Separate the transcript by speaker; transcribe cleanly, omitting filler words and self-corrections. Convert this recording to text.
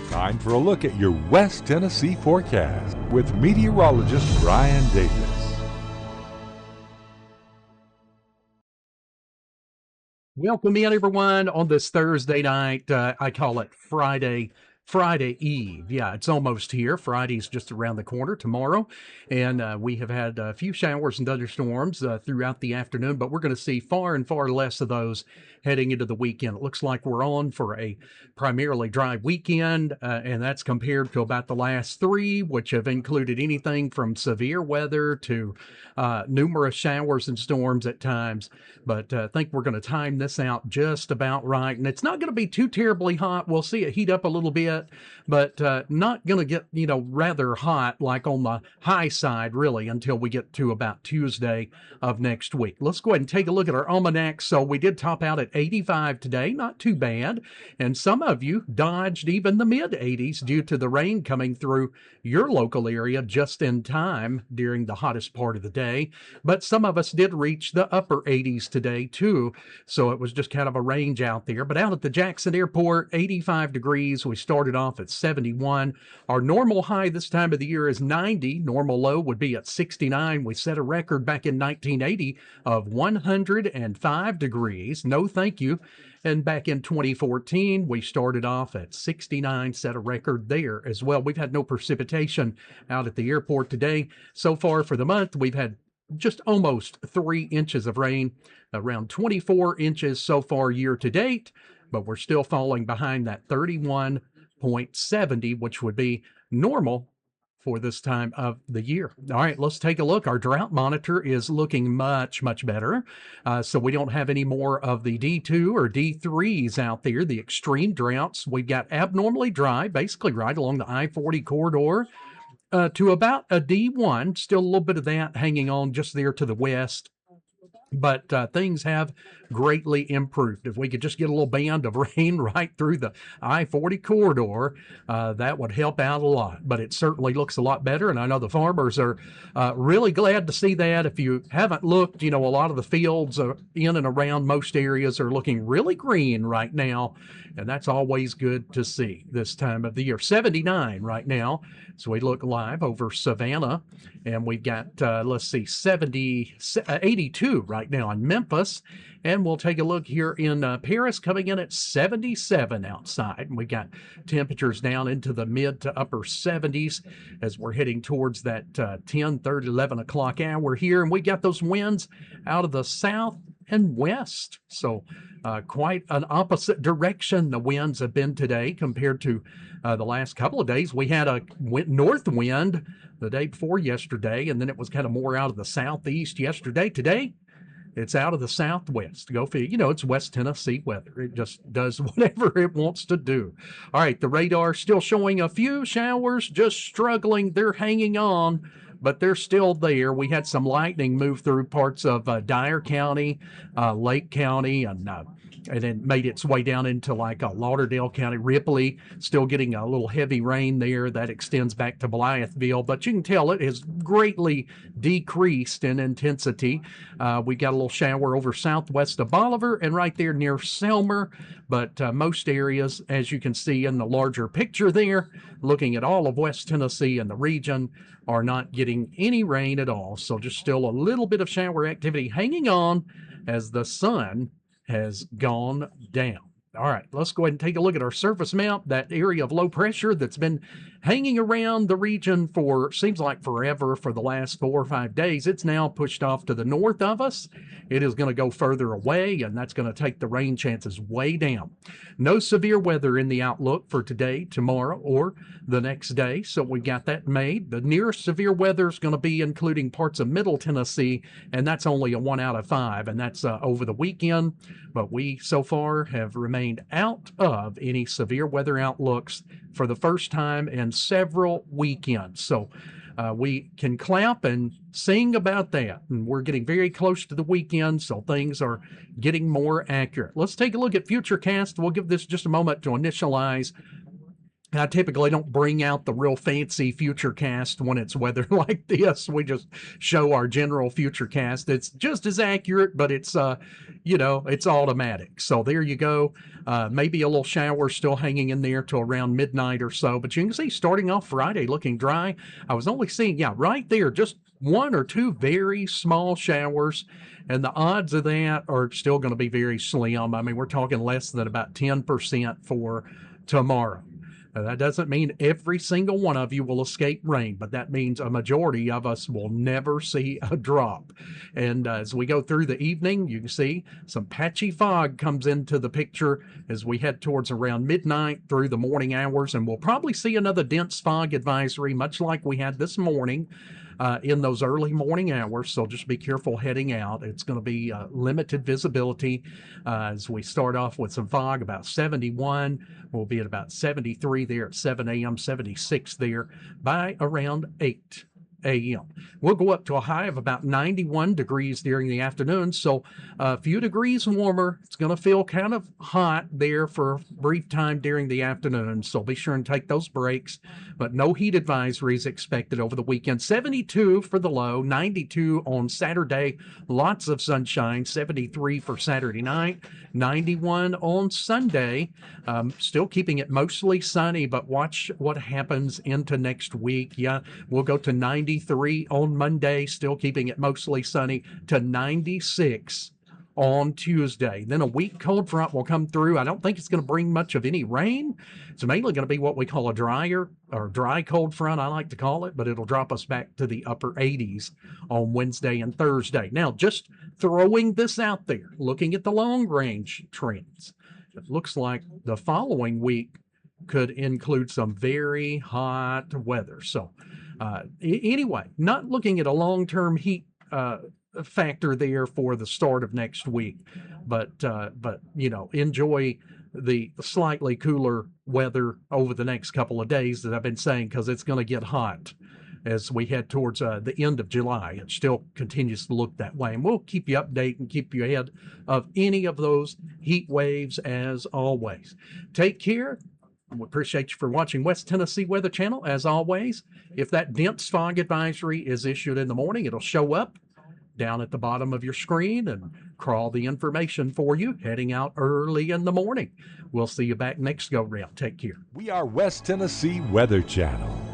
Speaker 1: Time for a look at your West Tennessee forecast with meteorologist Brian Davis.
Speaker 2: Welcome in, everyone, on this Thursday night. I call it Friday Eve. Yeah, it's almost here. Friday's just around the corner tomorrow. And we have had a few showers and thunderstorms throughout the afternoon, but we're going to see far and far less of those heading into the weekend. It looks like we're on for a primarily dry weekend, and that's compared to about the last three, which have included anything from severe weather to numerous showers and storms at times. But I think we're going to time this out just about right. And it's not going to be too terribly hot. We'll see it heat up a little bit, but not going to get, rather hot like on the high side, really, until we get to about Tuesday of next week. Let's go ahead and take a look at our almanac. So we did top out at 85 today, not too bad. And some of you dodged even the mid 80s due to the rain coming through your local area just in time during the hottest part of the day. But some of us did reach the upper 80s today too. So it was just kind of a range out there. But out at the Jackson Airport, 85 degrees. We started off at 71. Our normal high this time of the year is 90. Normal low would be at 69. We set a record back in 1980 of 105 degrees. No thank you. And back in 2014, we started off at 69, set a record there as well. We've had no precipitation out at the airport today. So far for the month, we've had just almost 3 inches of rain, around 24 inches so far year to date, but we're still falling behind that 31.70, which would be normal for this time of the year. All right, let's take a look. Our drought monitor is looking much, much better. So we don't have any more of the D2 or D3s out there, the extreme droughts. We've got abnormally dry, basically right along the I-40 corridor, to about a D1, still a little bit of that hanging on just there to the west. But things have greatly improved. If we could just get a little band of rain right through the I-40 corridor, that would help out a lot. But it certainly looks a lot better, and I know the farmers are really glad to see that. If you haven't looked, a lot of the fields in and around most areas are looking really green right now, and that's always good to see this time of the year. 79 right now, so we look live over Savannah, and we've got, 82 right now in Memphis. And we'll take a look here in Paris, coming in at 77 outside. And we got temperatures down into the mid to upper 70s as we're heading towards that 10, 30, 11 o'clock hour here. And we got those winds out of the south and west. So quite an opposite direction the winds have been today compared to the last couple of days. We had a north wind the day before yesterday, and then it was kind of more out of the southeast yesterday. Today, it's out of the southwest. Go figure. It's West Tennessee weather. It just does whatever it wants to do. All right, the radar still showing a few showers, just struggling. They're hanging on, but they're still there. We had some lightning move through parts of Dyer County, Lake County, and then made its way down into like Lauderdale County, Ripley, still getting a little heavy rain there that extends back to Blytheville. But you can tell it has greatly decreased in intensity. We got a little shower over southwest of Bolivar and right there near Selmer. But most areas, as you can see in the larger picture there, looking at all of West Tennessee and the region, are not getting any rain at all. So just still a little bit of shower activity hanging on as the sun has gone down. All right, let's go ahead and take a look at our surface map, that area of low pressure that's been hanging around the region for, seems like forever, for the last 4 or 5 days. It's now pushed off to the north of us. It is going to go further away, and that's going to take the rain chances way down. No severe weather in the outlook for today, tomorrow, or the next day, so we got that made. The nearest severe weather is going to be including parts of Middle Tennessee, and that's only a 1 out of 5, and that's over the weekend. But we, so far, have remained out of any severe weather outlooks for the first time in several weekends. So we can clap and sing about that. And we're getting very close to the weekend, so things are getting more accurate. Let's take a look at Futurecast. We'll give this just a moment to initialize. I typically don't bring out the real fancy future cast when it's weather like this. We just show our general future cast. It's just as accurate, but it's it's automatic. So there you go. Maybe a little shower still hanging in there till around midnight or so. But you can see starting off Friday looking dry. I was only seeing, right there, just one or two very small showers. And the odds of that are still going to be very slim. I mean, we're talking less than about 10% for tomorrow. That doesn't mean every single one of you will escape rain, but that means a majority of us will never see a drop. And as we go through the evening, you can see some patchy fog comes into the picture as we head towards around midnight through the morning hours, and we'll probably see another dense fog advisory, much like we had this morning. In those early morning hours, so just be careful heading out. It's going to be limited visibility as we start off with some fog, about 71. We'll be at about 73 there at 7 a.m., 76 there by around 8 a.m. We'll go up to a high of about 91 degrees during the afternoon, so a few degrees warmer. It's going to feel kind of hot there for a brief time during the afternoon, so be sure and take those breaks, but no heat advisories expected over the weekend. 72 for the low, 92 on Saturday, lots of sunshine, 73 for Saturday night, 91 on Sunday, still keeping it mostly sunny, but watch what happens into next week. Yeah, we'll go to 93 on Monday, still keeping it mostly sunny, to 96 on Tuesday. Then a weak cold front will come through. I don't think it's going to bring much of any rain. It's mainly going to be what we call a dry cold front, I like to call it, but it'll drop us back to the upper 80s on Wednesday and Thursday. Now, just throwing this out there, looking at the long range trends, it looks like the following week could include some very hot weather. So anyway, not looking at a long-term heat factor there for the start of next week, but enjoy the slightly cooler weather over the next couple of days that I've been saying, because it's going to get hot as we head towards the end of July. It still continues to look that way, and we'll keep you updated and keep you ahead of any of those heat waves as always. Take care. We appreciate you for watching West Tennessee Weather Channel. As always, if that dense fog advisory is issued in the morning, it'll show up down at the bottom of your screen and crawl the information for you heading out early in the morning. We'll see you back next go round. Take care.
Speaker 1: We are West Tennessee Weather Channel.